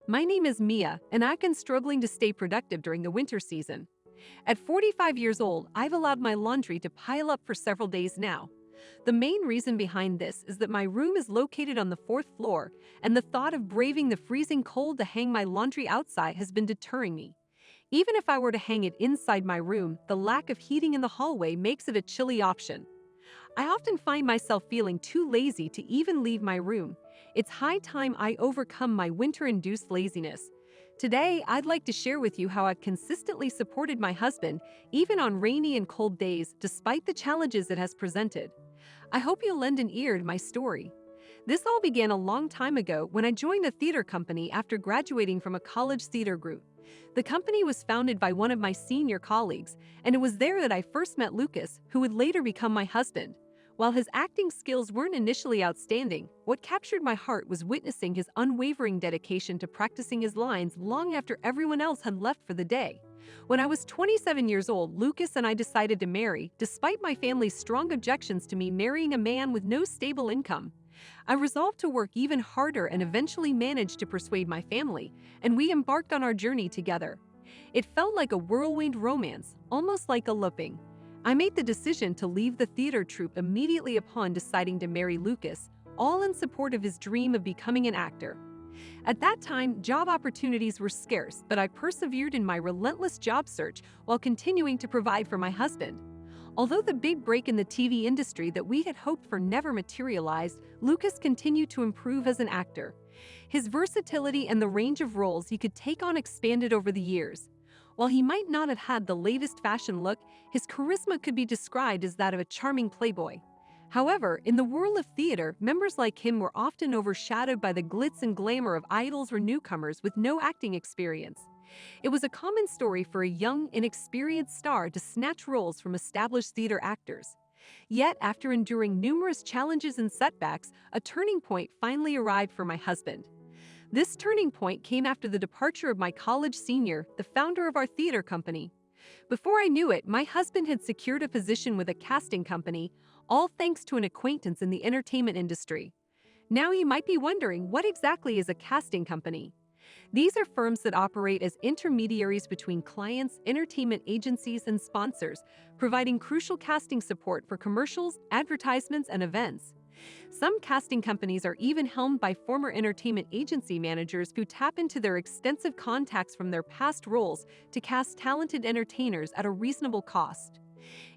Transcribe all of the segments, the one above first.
My name is Mia, and I've been struggling to stay productive during the winter season. At 45 years old, I've allowed my laundry to pile up for several days now. The main reason behind this is that my room is located on the fourth floor, and the thought of braving the freezing cold to hang my laundry outside has been deterring me. Even if I were to hang it inside my room, the lack of heating in the hallway makes it a chilly option. I often find myself feeling too lazy to even leave my room. It's high time I overcome my winter-induced laziness. Today, I'd like to share with you how I've consistently supported my husband, even on rainy and cold days, despite the challenges it has presented. I hope you'll lend an ear to my story. This all began a long time ago when I joined a theater company after graduating from a college theater group. The company was founded by one of my senior colleagues, and it was there that I first met Lucas, who would later become my husband. While his acting skills weren't initially outstanding, what captured my heart was witnessing his unwavering dedication to practicing his lines long after everyone else had left for the day. When I was 27 years old, Lucas and I decided to marry, despite my family's strong objections to me marrying a man with no stable income. I resolved to work even harder and eventually managed to persuade my family, and we embarked on our journey together. It felt like a whirlwind romance, almost like eloping. I made the decision to leave the theater troupe immediately upon deciding to marry Lucas, all in support of his dream of becoming an actor. At that time, job opportunities were scarce, but I persevered in my relentless job search while continuing to provide for my husband. Although the big break in the TV industry that we had hoped for never materialized, Lucas continued to improve as an actor. His versatility and the range of roles he could take on expanded over the years. While he might not have had the latest fashion look, his charisma could be described as that of a charming playboy. However, in the world of theater, members like him were often overshadowed by the glitz and glamour of idols or newcomers with no acting experience. It was a common story for a young, inexperienced star to snatch roles from established theater actors. Yet, after enduring numerous challenges and setbacks, a turning point finally arrived for my husband. This turning point came after the departure of my college senior, the founder of our theater company. Before I knew it, my husband had secured a position with a casting company, all thanks to an acquaintance in the entertainment industry. Now you might be wondering, what exactly is a casting company? These are firms that operate as intermediaries between clients, entertainment agencies, and sponsors, providing crucial casting support for commercials, advertisements, and events. Some casting companies are even helmed by former entertainment agency managers who tap into their extensive contacts from their past roles to cast talented entertainers at a reasonable cost.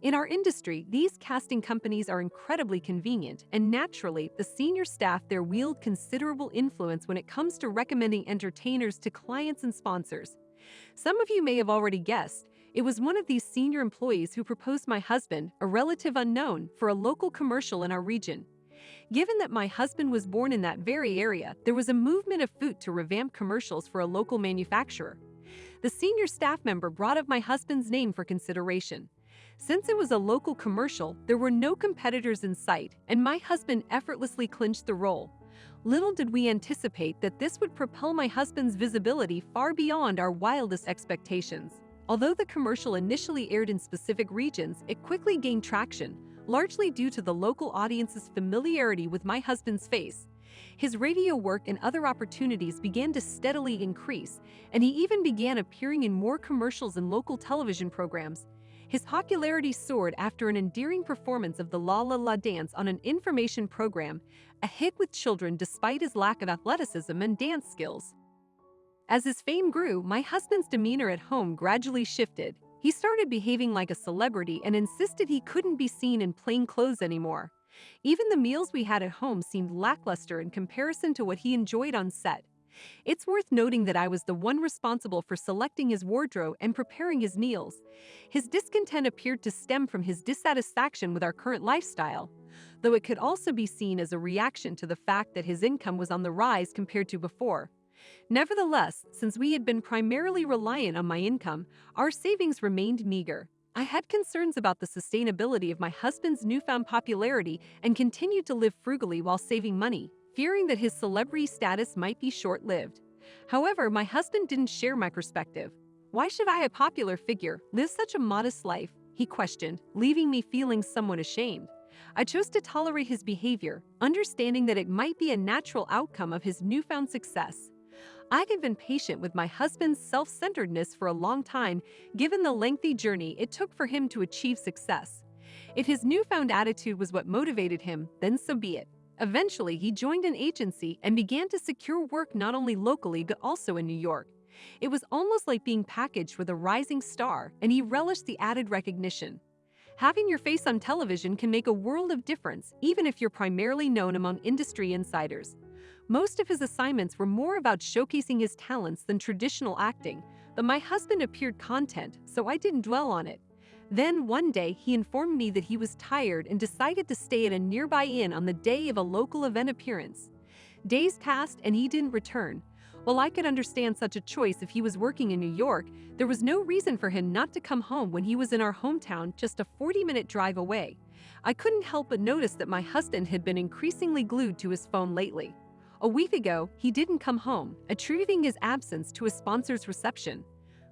In our industry, these casting companies are incredibly convenient, and naturally, the senior staff there wield considerable influence when it comes to recommending entertainers to clients and sponsors. Some of you may have already guessed, it was one of these senior employees who proposed my husband, a relative unknown, for a local commercial in our region. Given that my husband was born in that very area, there was a movement afoot to revamp commercials for a local manufacturer. The senior staff member brought up my husband's name for consideration. Since it was a local commercial, there were no competitors in sight, and my husband effortlessly clinched the role. Little did we anticipate that this would propel my husband's visibility far beyond our wildest expectations. Although the commercial initially aired in specific regions, it quickly gained traction, largely due to the local audience's familiarity with my husband's face. His radio work and other opportunities began to steadily increase, and he even began appearing in more commercials and local television programs. His popularity soared after an endearing performance of the La La La dance on an information program, a hit with children despite his lack of athleticism and dance skills. As his fame grew, my husband's demeanor at home gradually shifted. He started behaving like a celebrity and insisted he couldn't be seen in plain clothes anymore. Even the meals we had at home seemed lackluster in comparison to what he enjoyed on set. It's worth noting that I was the one responsible for selecting his wardrobe and preparing his meals. His discontent appeared to stem from his dissatisfaction with our current lifestyle, though it could also be seen as a reaction to the fact that his income was on the rise compared to before. Nevertheless, since we had been primarily reliant on my income, our savings remained meager. I had concerns about the sustainability of my husband's newfound popularity and continued to live frugally while saving money, fearing that his celebrity status might be short-lived. However, my husband didn't share my perspective. "Why should I, a popular figure, live such a modest life?" he questioned, leaving me feeling somewhat ashamed. I chose to tolerate his behavior, understanding that it might be a natural outcome of his newfound success. I had been patient with my husband's self-centeredness for a long time, given the lengthy journey it took for him to achieve success. If his newfound attitude was what motivated him, then so be it. Eventually, he joined an agency and began to secure work not only locally but also in New York. It was almost like being packaged with a rising star, and he relished the added recognition. Having your face on television can make a world of difference, even if you're primarily known among industry insiders. Most of his assignments were more about showcasing his talents than traditional acting, but my husband appeared content, so I didn't dwell on it. Then one day, he informed me that he was tired and decided to stay at a nearby inn on the day of a local event appearance. Days passed and he didn't return. While I could understand such a choice if he was working in New York, there was no reason for him not to come home when he was in our hometown just a 40-minute drive away. I couldn't help but notice that my husband had been increasingly glued to his phone lately. A week ago, he didn't come home, attributing his absence to a sponsor's reception.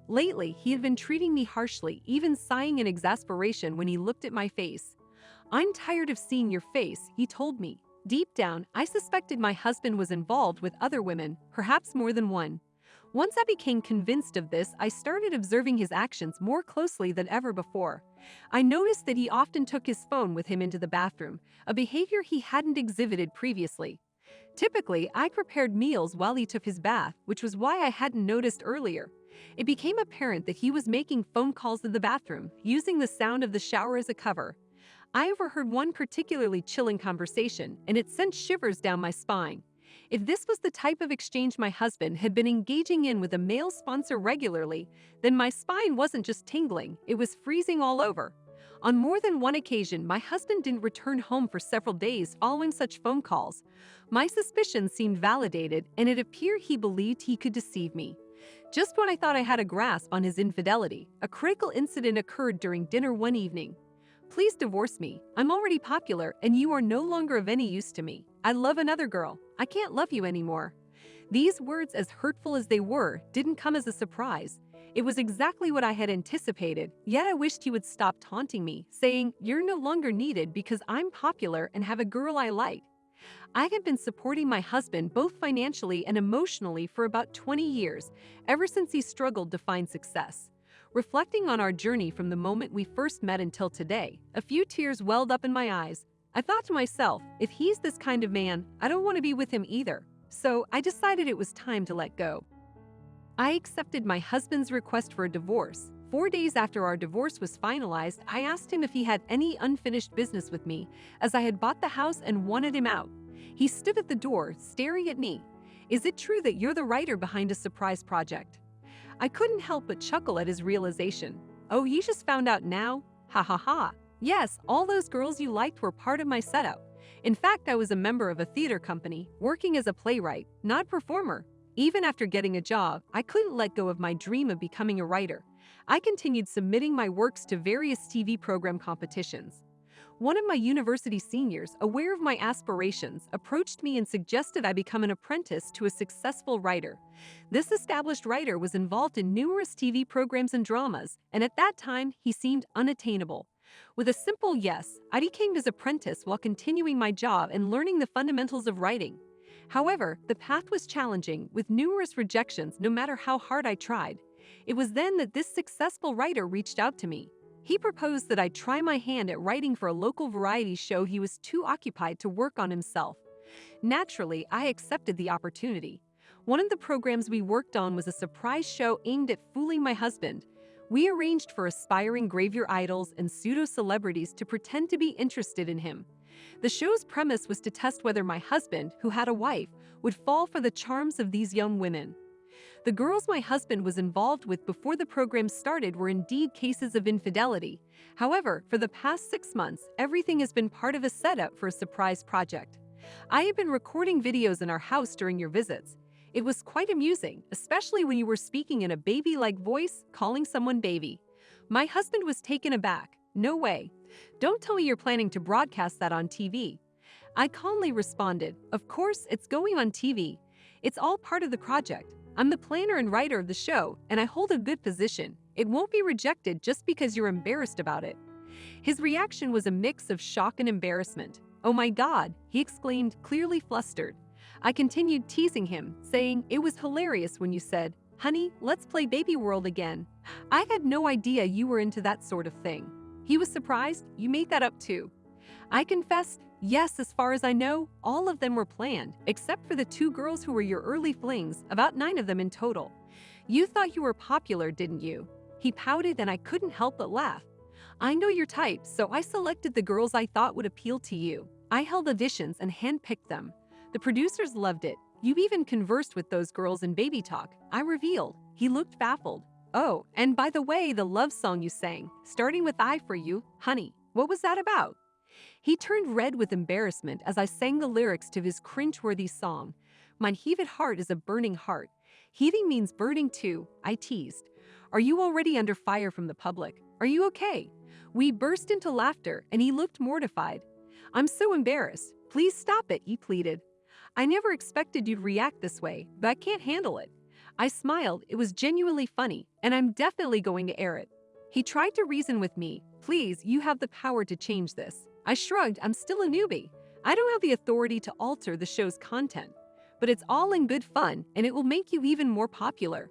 Lately, he had been treating me harshly, even sighing in exasperation when he looked at my face. "I'm tired of seeing your face," he told me. Deep down, I suspected my husband was involved with other women, perhaps more than one. Once I became convinced of this, I started observing his actions more closely than ever before. I noticed that he often took his phone with him into the bathroom, a behavior he hadn't exhibited previously. Typically, I prepared meals while he took his bath, which was why I hadn't noticed earlier. It became apparent that he was making phone calls in the bathroom, using the sound of the shower as a cover. I overheard one particularly chilling conversation, and it sent shivers down my spine. If this was the type of exchange my husband had been engaging in with a male sponsor regularly, then my spine wasn't just tingling, it was freezing all over. On more than one occasion, my husband didn't return home for several days following such phone calls. My suspicions seemed validated, and it appeared he believed he could deceive me. Just when I thought I had a grasp on his infidelity, a critical incident occurred during dinner one evening. "Please divorce me. I'm already popular, and you are no longer of any use to me. I love another girl. I can't love you anymore." These words, as hurtful as they were, didn't come as a surprise. It was exactly what I had anticipated, yet I wished he would stop taunting me, saying, "You're no longer needed because I'm popular and have a girl I like." I had been supporting my husband both financially and emotionally for about 20 years, ever since he struggled to find success. Reflecting on our journey from the moment we first met until today, a few tears welled up in my eyes. I thought to myself, if he's this kind of man, I don't want to be with him either. So I decided it was time to let go. I accepted my husband's request for a divorce. 4 days after our divorce was finalized, I asked him if he had any unfinished business with me, as I had bought the house and wanted him out. He stood at the door, staring at me. "Is it true that you're the writer behind a surprise project?" I couldn't help but chuckle at his realization. "Oh, you just found out now? Ha ha ha. Yes, all those girls you liked were part of my setup. In fact, I was a member of a theater company, working as a playwright, not performer. Even after getting a job, I couldn't let go of my dream of becoming a writer. I continued submitting my works to various TV program competitions. One of my university seniors, aware of my aspirations, approached me and suggested I become an apprentice to a successful writer. This established writer was involved in numerous TV programs and dramas, and at that time, he seemed unattainable. With a simple yes, I became his apprentice while continuing my job and learning the fundamentals of writing. However, the path was challenging, with numerous rejections no matter how hard I tried. It was then that this successful writer reached out to me. He proposed that I try my hand at writing for a local variety show he was too occupied to work on himself. Naturally, I accepted the opportunity. One of the programs we worked on was a surprise show aimed at fooling my husband. We arranged for aspiring graveyard idols and pseudo-celebrities to pretend to be interested in him. The show's premise was to test whether my husband, who had a wife, would fall for the charms of these young women. The girls my husband was involved with before the program started were indeed cases of infidelity. However, for the past 6 months, everything has been part of a setup for a surprise project. I have been recording videos in our house during your visits. It was quite amusing, especially when you were speaking in a baby-like voice, calling someone baby. My husband was taken aback. "No way. Don't tell me you're planning to broadcast that on TV." I calmly responded, "Of course, it's going on TV. It's all part of the project. I'm the planner and writer of the show, and I hold a good position. It won't be rejected just because you're embarrassed about it." His reaction was a mix of shock and embarrassment. "Oh my God," he exclaimed, clearly flustered. I continued teasing him, saying, "It was hilarious when you said, 'Honey, let's play Baby World again.' I had no idea you were into that sort of thing." He was surprised. "You made that up too." I confessed, "Yes, as far as I know, all of them were planned, except for the two girls who were your early flings, about 9 of them in total. You thought you were popular, didn't you?" He pouted and I couldn't help but laugh. "I know your type, so I selected the girls I thought would appeal to you. I held auditions and handpicked them. The producers loved it. You even conversed with those girls in baby talk," I revealed. He looked baffled. "Oh, and by the way, the love song you sang, starting with 'I for you,' honey, what was that about?" He turned red with embarrassment as I sang the lyrics to his cringeworthy song. "My heaved heart is a burning heart." Heaving means burning too, I teased. "Are you already under fire from the public? Are you okay?" We burst into laughter and he looked mortified. "I'm so embarrassed. Please stop it," he pleaded. "I never expected you'd react this way, but I can't handle it." I smiled. It was genuinely funny, and I'm definitely going to air it. He tried to reason with me. "Please, you have the power to change this." I shrugged. "I'm still a newbie. I don't have the authority to alter the show's content. But it's all in good fun, and it will make you even more popular."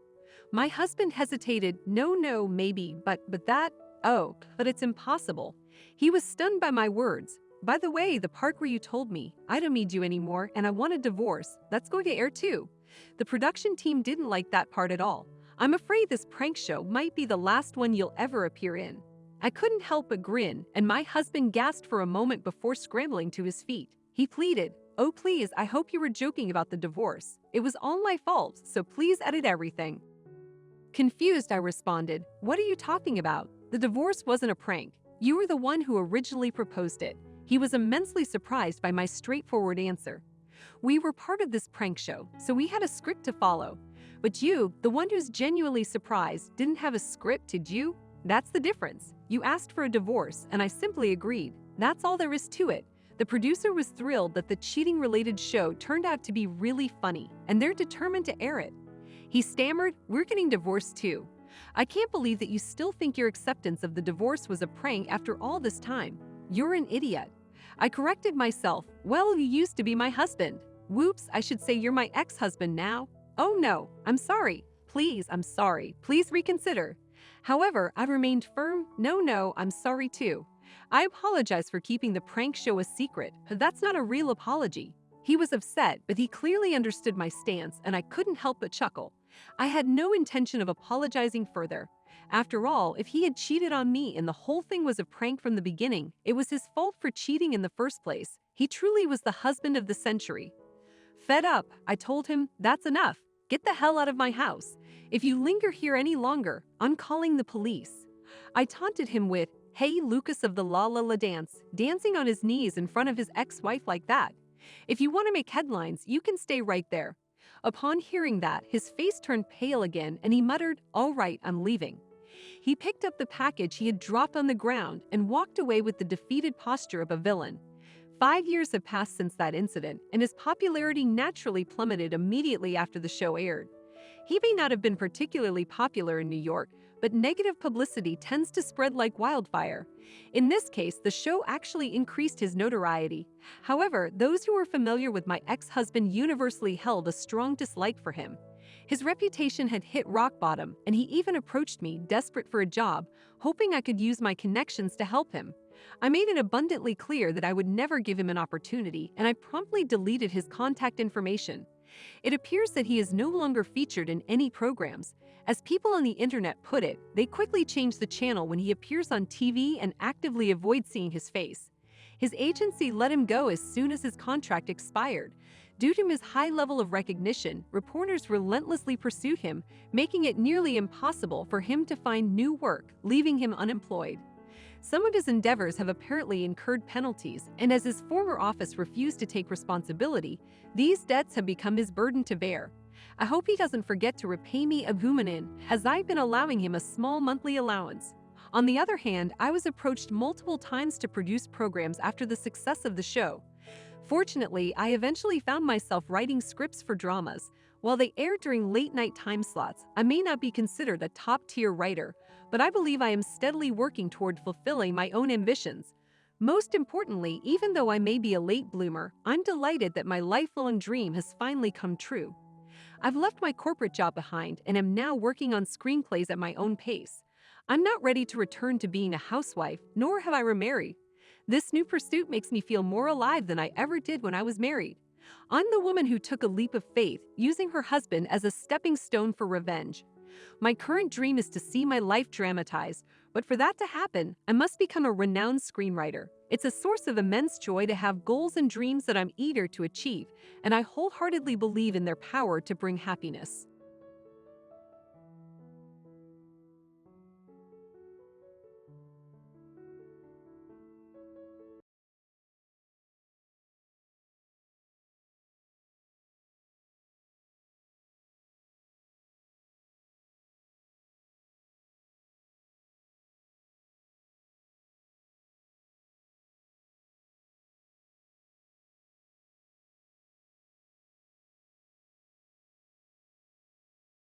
My husband hesitated. "No, maybe, but that, oh, but it's impossible." He was stunned by my words. "By the way, the part where you told me, 'I don't need you anymore and I want a divorce,' that's going to air too." The production team didn't like that part at all. "I'm afraid this prank show might be the last one you'll ever appear in." I couldn't help but grin, and my husband gasped for a moment before scrambling to his feet. He pleaded, "Oh please, I hope you were joking about the divorce. It was all my fault, so please edit everything." Confused, I responded, "What are you talking about? The divorce wasn't a prank. You were the one who originally proposed it." He was immensely surprised by my straightforward answer. "We were part of this prank show, so we had a script to follow. But you, the one who's genuinely surprised, didn't have a script, did you? That's the difference. You asked for a divorce, and I simply agreed. That's all there is to it." The producer was thrilled that the cheating-related show turned out to be really funny, and they're determined to air it. He stammered, "We're getting divorced too. I can't believe that you still think your acceptance of the divorce was a prank after all this time. You're an idiot." I corrected myself. "Well, you used to be my husband." "Whoops, I should say you're my ex-husband now." "Oh no, I'm sorry. Please, I'm sorry. Please reconsider." However, I remained firm. No, I'm sorry too. "I apologize for keeping the prank show a secret, but that's not a real apology." He was upset, but he clearly understood my stance, and I couldn't help but chuckle. I had no intention of apologizing further. After all, if he had cheated on me and the whole thing was a prank from the beginning, it was his fault for cheating in the first place. He truly was the husband of the century. Fed up, I told him, "That's enough. Get the hell out of my house. If you linger here any longer, I'm calling the police." I taunted him with, "Hey, Lucas of the La La La dance, dancing on his knees in front of his ex-wife like that. If you want to make headlines, you can stay right there." Upon hearing that, his face turned pale again and he muttered, "All right, I'm leaving." He picked up the package he had dropped on the ground and walked away with the defeated posture of a villain. 5 years have passed since that incident, and his popularity naturally plummeted immediately after the show aired. He may not have been particularly popular in New York, but negative publicity tends to spread like wildfire. In this case, the show actually increased his notoriety. However, those who were familiar with my ex-husband universally held a strong dislike for him. His reputation had hit rock bottom, and he even approached me, desperate for a job, hoping I could use my connections to help him. I made it abundantly clear that I would never give him an opportunity, and I promptly deleted his contact information. It appears that he is no longer featured in any programs. As people on the internet put it, they quickly change the channel when he appears on TV and actively avoid seeing his face. His agency let him go as soon as his contract expired. Due to his high level of recognition, reporters relentlessly pursued him, making it nearly impossible for him to find new work, leaving him unemployed. Some of his endeavors have apparently incurred penalties, and as his former office refused to take responsibility, these debts have become his burden to bear. I hope he doesn't forget to repay me abumanin, as I've been allowing him a small monthly allowance. On the other hand, I was approached multiple times to produce programs after the success of the show. Fortunately, I eventually found myself writing scripts for dramas. While they aired during late-night time slots, I may not be considered a top-tier writer, but I believe I am steadily working toward fulfilling my own ambitions. Most importantly, even though I may be a late bloomer, I'm delighted that my lifelong dream has finally come true. I've left my corporate job behind and am now working on screenplays at my own pace. I'm not ready to return to being a housewife, nor have I remarried. This new pursuit makes me feel more alive than I ever did when I was married. I'm the woman who took a leap of faith, using her husband as a stepping stone for revenge. My current dream is to see my life dramatized, but for that to happen, I must become a renowned screenwriter. It's a source of immense joy to have goals and dreams that I'm eager to achieve, and I wholeheartedly believe in their power to bring happiness.